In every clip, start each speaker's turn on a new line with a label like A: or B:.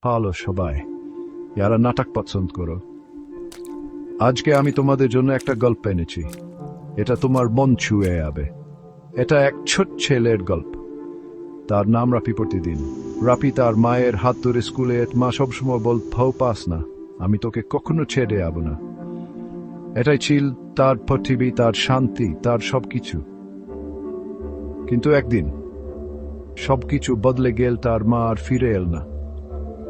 A: ভালো সবাই যারা নাটক পছন্দ করো, আজকে আমি তোমাদের জন্য একটা গল্প এনেছি। এটা তোমার মন ছুঁয়ে যাবে। এটা এক ছোট ছেলের গল্প। তার নাম রাফি। প্রতিদিন রাফি তার মায়ের হাত ধরে স্কুলে মা সবসময় বলতো, পাস না, আমি তোকে কখনো ছেড়ে যাব না। এটাই ছিল তার পৃথিবী, তার শান্তি, তার সবকিছু। কিন্তু একদিন সবকিছু বদলে গেল। তার মা আর ফিরে এল না।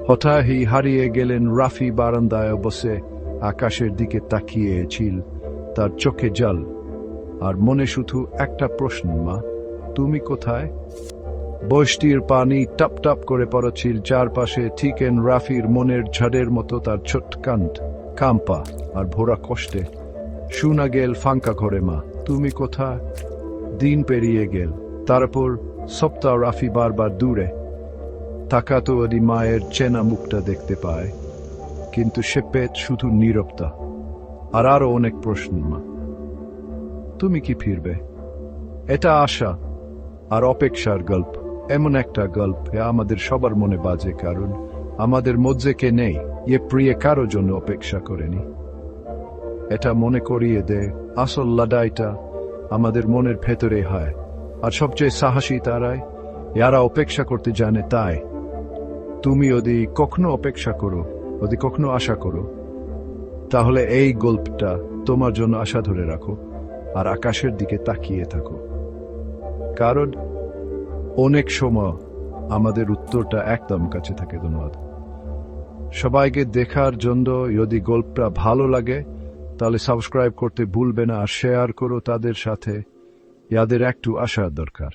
A: হঠাৎই হারিয়ে গেলেন। রাফি বারান্দায় বসে আকাশের দিকে তাকিয়েছিল, তার চোখে জল আর মনে শুধু একটা প্রশ্ন, মা তুমি কোথায়? বৃষ্টির পানি টপ টপ করে পড়ছিল চারপাশে, ঠিক রাফির মনের ঝড়ের মতো। তার ছোট কান্ড কাম্পা আর ভরা কষ্টে শোনা গেল ফাঙ্কা ঘরে, মা তুমি কোথায়? দিন পেরিয়ে গেল, তারপর সপ্তাহ। রাফি বারবার দূরে তাকাতো, ওদি মায়ের চেনা মুখটা দেখতে পায়, কিন্তু সে পেট শুধু নীরবতা আর আরো অনেক প্রশ্ন। মা তুমি কি ফিরবে? এটা আশা আর অপেক্ষার গল্প। এমন একটা গল্প আমাদের সবার মনে বাজে, কারণ আমাদের মধ্যে কে নেই প্রিয় কারো জন্য অপেক্ষা করেনি। এটা মনে করিয়ে দেয় আসল লড়াইটা আমাদের মনের ভেতরে হয়, আর সবচেয়ে সাহসী তারাই যারা অপেক্ষা করতে জানে। তাই তুমি যদি কখনো অপেক্ষা করো, যদি কখনো আশা করো, তাহলে এই গল্পটা তোমার জন্য আশা ধরে রাখো আর আকাশের দিকে তাকিয়ে থাকো, কারণ অনেক সময় আমাদের উত্তরটা একদম কাছে থাকে। ধন্যবাদ সবাইকে দেখার জন্য। যদি গল্পটা ভালো লাগে তাহলে সাবস্ক্রাইব করতে ভুলবে না, আর শেয়ার করো তাদের সাথে যাদের একটু আশার দরকার।